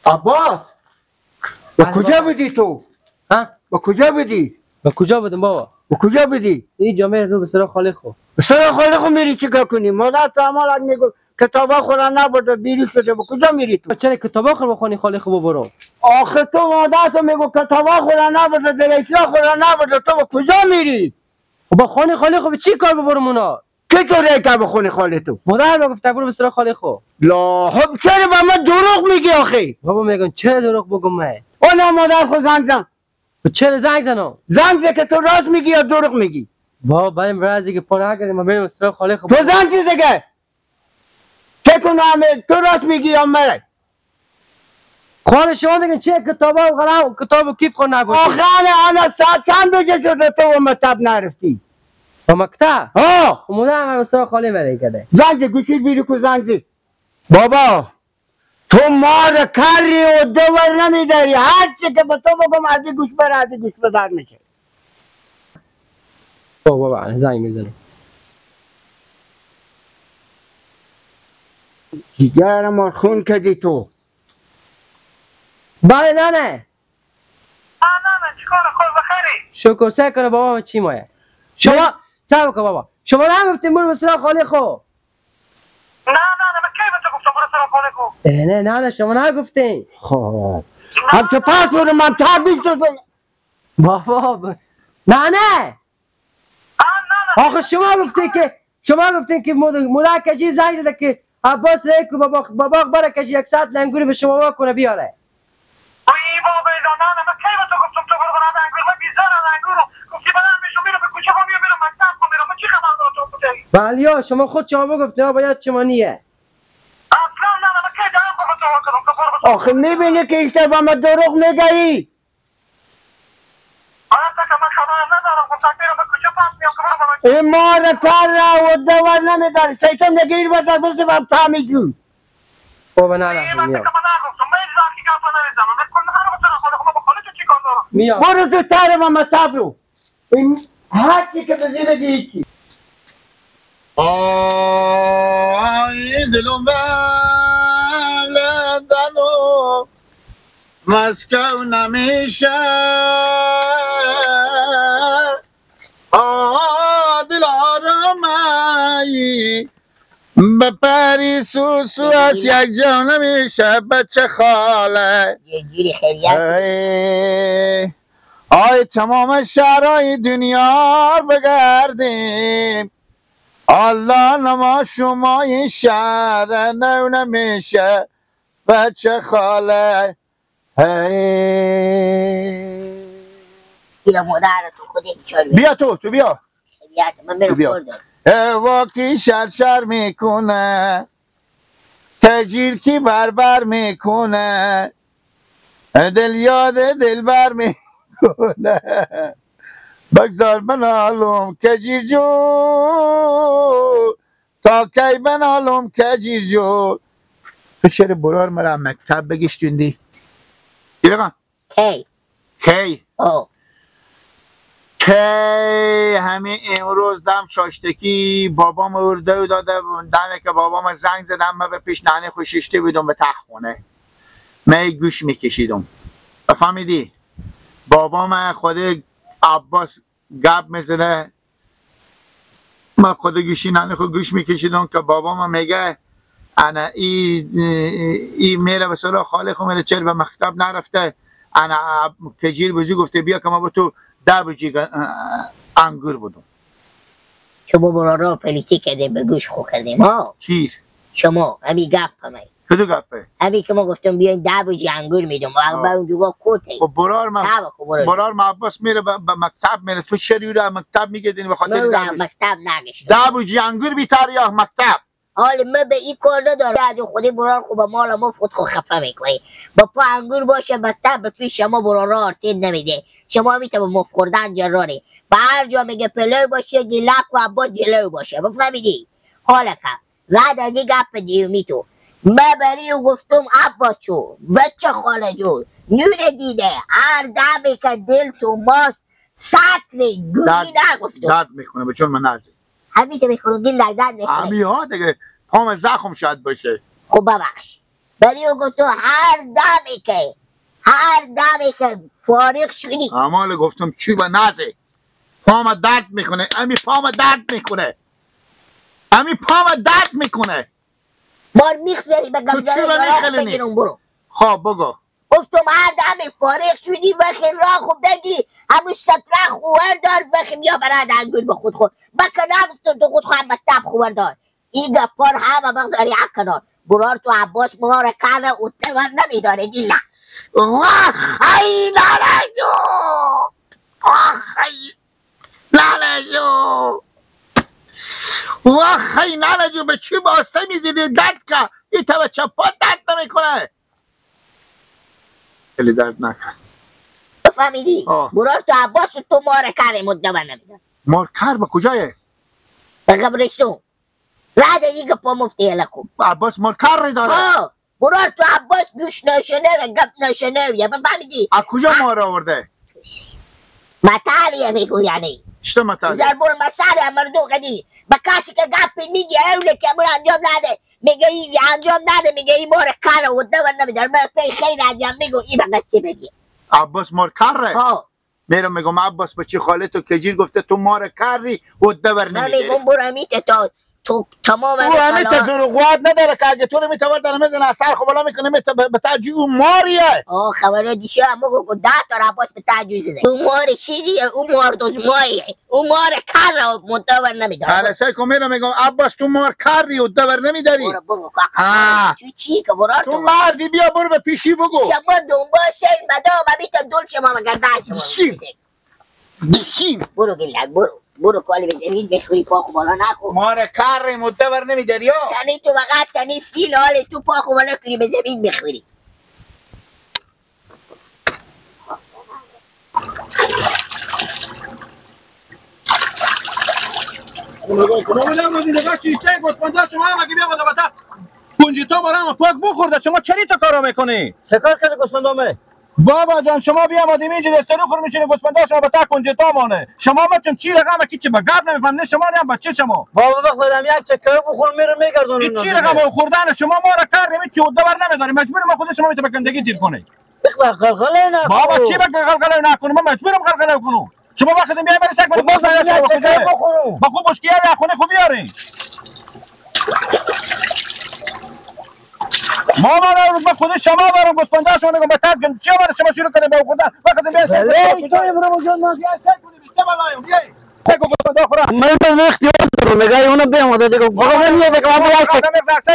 عباس با کجا بودی تو؟ ها؟ با کجا بودی؟ با کجا بودم بابا؟ با کجا بودی؟ این جامعه رو به سراغ خالق خو. به سراغ خالق میری چیکار کنی؟ مادر تو عمالت میگو کتابا خورا نبوده بیری شده. با کجا میری تو؟ چرا کتابا خور بخونی خالق خو برو؟ آخه تو مادر تو میگو کتابا خورا نبوده دریسیا خورا نبوده تو با کجا میری؟ با خونی خالق خو به چی کار ببرم اونا؟ که تو ریکه بخونی خالق تو؟ مادر ما گفته برو به سراغ خالق خو. لا خب چرا با من دروغ میگی آخه؟ بابا میگن چرا دروغ بگم من؟ اونا مادر خود زنگ زن. چرا زنگ زنم؟ زنگ زن که تو راست میگی یا دروغ میگی؟ بابا بریم رازی که پناه کردیم ما بریم به سراغ خالق خو. تو زنگ چیز دیگه چه کنم تو راست میگی یا من؟ خانه شما میگن چه کتابا و قلم کتاب و کیف خون نگوشی؟ آخه انا ساعت چند بجه شده تو و مطب نرفتی؟ با مکتب؟ ها مادر ما به سراغ خالق بره کرده. زنگ گوشی بیرو کو زنگ بابا تو مار کری و دور نمیداری هر چی که به تو بگم از این گوش بره از این گوش بدر میشه. بابا زنگ میزنم. جگر ما خون کردی تو. بله نه نه چیکار خوب بخری؟ شکر سه کنه بابا چی مایه؟ شما سب کن بابا. شما نگفتیم برو به سراغ خالق خو. نه من کی به تو گفتم برو سراغ خالق خو؟ نه شما نگفتین. خب هم که پس برو من تبیش تو بابا نه آخه شما گفتین که مدر کجی زنگ زده که عباس ریکو بابا برای کجی 100 لنگوری به شما واکنه بیاره. ای بابا نه من کی به تو گفتم تو برو برای انگور من بیزار از انگور گفتی بدم بهشون میرم به کوچه با میرم مکتب با میرم چی خبر دارم تو بودی؟ بله شما خود شما گفتین باید چما نیه. اصلا من کی دارم به تو واکنم تو برو. آخه میبینی که اشتباه ما دروغ میگی. من خبر ندارم گفتم میرم به کوچه پس میام که برو این مار کر و دور نمیداری شیطان نگیر بزر بسی بم تامی جون. بابا نه من میام. نگفتم من زاکی گفت نمیزنم من کل هر وقت خالق خو با خالق چی کار دارم؟ میام. برو تو تر ما مطب رو این هر چی که بزی بگی هیچی. آی دلم بر لندن و مسکو نمیشه دل آرامایی به پری سوسو از یک جا نمیشه بچه خاله یه جوری خیلیت آی تمام شهرهای دنیا بگردیم الله نما شما این شهر نو نمیشه بچه خاله بیا مادر تو خود یک چار بیا تو بیا خیلیت من برم بیا. خوردم واکی شرشر میکنه تجیر کی بربر میکنه دل یاد دلبر میکنه بگذار بنالم کجیر جو تا کی بنالم کجیر جو. تو شعر برار مرا مکتب بگشتوندی ایرقا کی همین امروز دم چاشتکی بابام ارده و داده دمه که بابام زنگ زدم من به پیش نانه خوششته بودم به تخت خونه من گوش میکشیدم فهمیدی بابام خود عباس گپ میزنه من خود گوشی نانه خود گوش میکشیدم که بابام میگه انا ای میره به سراغ خالق میره چرا به مکتب نرفته انا کجیر بزی گفته بیا که ما با تو 10 بجی انگور بودم شما برارا پلیتی کردیم به گوش خو کردیم ها کیر شما همی گپ همه کدو گپه همی که ما گفتم بیاین 10 بجی انگور میدم و بر اونجا کوته خب برار ما عباس میره به مکتب میره تو چری رو مکتب میگدین به خاطر مکتب نگشتم 10 بجی انگور بیتر یا مکتب حالا من به این کار ندارم از خودی برار خوب مال ما فوت خو خفه میکنی با پا انگور باشه مکتب به پیش شما برارا آرتین نمیده شما میتونه مف خوردن جراری با هر جا میگه پلو باشه گلک و عباد جلو باشه بفهمیدی حالا کم رد از این گپ دیومی تو من بری و گفتم عباس چو بچه خاله جون نور دیده هر دمی که دل تو ماست سطل گویی نگفتم درد میکنه به چون من نزد همین که میکنم دل درد میکنه همی ها دیگه پام زخم شاید باشه خب ببخش ولی او تو هر دمی که فارغ شدی اعمال گفتم چی به نازه پام درد میکنه امی پام درد میکنه مار میخزری به تو چی گمزنه را یارا میخلونی؟ بگیرم برو خب بگو گفتم هر دمی فارغ شدی وقتی راه خوب بگی همون ستره خوار دار وقتی بیا برای انگور به خود بکنه گفتم تو خود هم مطب خوار دار این گپار همه بغداری حق کنار برار تو عباس مار کنه اتور نمیداره دیلا خی لالجو خی لالجو به چی باسته میزیدی درد که این تو چپات درد نمیکنه خیلی درد نکن فهمیدی؟ آه. برار تو عباس تو مار کنه مدور نمیداره مارکر به کجایه؟ به قبرستون راه دیگه گپا مفتی لکو عباس مارکر ری داره برار تو عباس گوش نشنه و گپ نشنه یا بفهمیدی؟ از کجا مار آورده؟ مطالیه میگو یعنی چطور مطالعه؟ ضرب المثل مردم قدی به کسی که گپی میگه اونه که امور انجام نده میگه این انجام نده میگه این مار کاره و دور نمیداره من پی خیر انجام میگو این به قصی بگی عباس مارکر ره ها میرم میگم عباس به چی خاله تو کجیر گفته تو مار کری و دور من نمیده میگم برو میته تا تو تمام او همه تزور و قوت نداره که اگه تو رو میتوار در مزن اثر خب بالا میکنه به تجیه او ماریه خبره دیشه همو گو ده تا عباس به تجویز ده اون مار شیریه اون مار دوزمایه اون مار کاره و مدور نمیداره بله سعی کن میرم میگم عباس تو مار کری و دور نمیداری برو بگو کاکا تو چی که برار تو مردی بیا برو به پیشی بگو شما دنبال شید مدام میتون دول شما مگر ده شما دیشیم برو گلک برو کالی به زمین بخوری پاکو بالا نکن مار کری و دور نمیداری یا یعنی تو فقط تنی فیل حال تو پاکو بالا کنی به زمین بخوری کنجیتا برام پاک بخورده شما چری تا کارا میکنی؟ چه کار کرده گوسفندامه؟ بابا جان شما بیامدیم اینجا دسترو خور میشینی گوسفندا شما به تا کنجیتا مانه شما چون چی رقم کی چی به گپ نمیفهم نه شما نه بچه شما بابا وقت دارم یک چکر بخورم میرم میگردونم این چی رقم خوردن شما ما را کار نمی چی دور نمیداری مجبور ما خود شما میته بکندگی دیر کنی بخلا قلقله نه بابا چی بک قلقله نکنم ما مجبورم قلقله کنم شما وقت میای برای سگ بابا یک چکر بخورم با خوب مشکیه یا خونه خوب بیارین ما رو با خود شما دارم گوسفندا شما میگم بتاز چی برای شما شروع کنه با خدا وقت میای تو برو جان ما من اختیار دارم میگه اونو بیامده دیگه بابا نمیاد که ما یک چک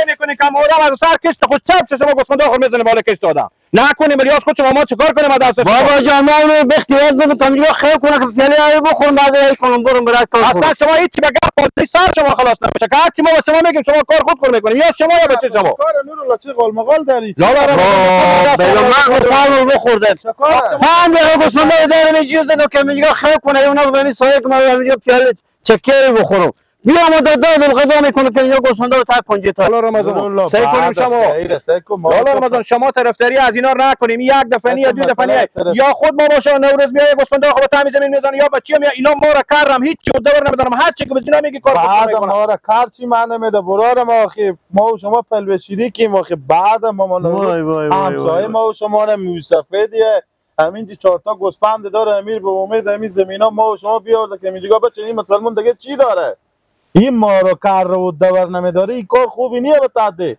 میکنی که مورا از سر کشت خود چپ شما گوسفندا خور میزنه بالا کشت دادم نکنیم بریاس خود شما ما چیکار کنیم دست بابا جان ما اونو به اختیار دارم تا میگه خیر کنه که پیاله ای بخورم بعد ای کنم برم برای کار اصلا شما هیچ بگم پالی سر شما خلاص نمیشه که هرچی ما به شما میگیم شما کار خود کار میکنید یا شما یا بچه شما کار نور چه قلمقال داری لا بابا مغز سال بخورده هم به گوسفندا داره میجوزه که میگه خیر کنه اونو ببین سایه کنه میگه پیاله چکری بخورم بیا ما داد القضا میکنه که یا گوسفندا رو تک کنجی تا لالا رمضان سعی کنیم شما لالا رمضان شما طرفداری از اینا نکنیم یک دفعه یا دو دفعه یا خود ما باشه نوروز میای گوسفندا خود تمیز زمین میزنه یا بچه‌ام یا اینا ما را کارم هیچ چی دور نمیدارم هر چی که بچینا میگی کار بعد ما را کار چی معنی میده برار ما اخی ما و شما پلوشیری کیم اخی بعد ما همسایه ما و شما را موسفیدیه همین چهار تا گوسفند داره امیر به امید همین زمینا ما و شما بیارده که میگه بچه این مسلمان دیگه چی داره این ما رو کار رو دور نمیداره این کار خوبی نیه به تعدی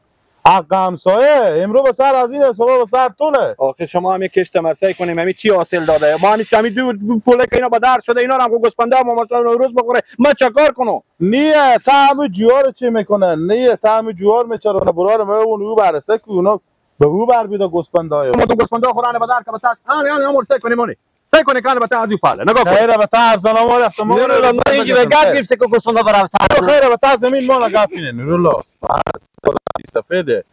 حق همسایه امرو به سر از این صبح به سر تونه آخه شما همین کشت مرسای کنیم همین چی حاصل داده ما همین دو پوله که اینا به در شده اینا هم گوسفندا ما مثلا روز بخوره ما چیکار کنم نیه طعم جوار چی میکنه نیه طعم جوار میچرونه برار ما اون برسه که اونا به او بر بیدا گوسفندای ما تو گوسفندا خورانه به در که بتا یعنی امور سعی کنیم اونی سعی کنیم که بتا ازی پاله نگاه کن خیره به تا ارزانا ما رفت ما اینجا به گپ گرفته که گوسفندا برام خیره به تا زمین ما نگاه کنه نور الله استفاده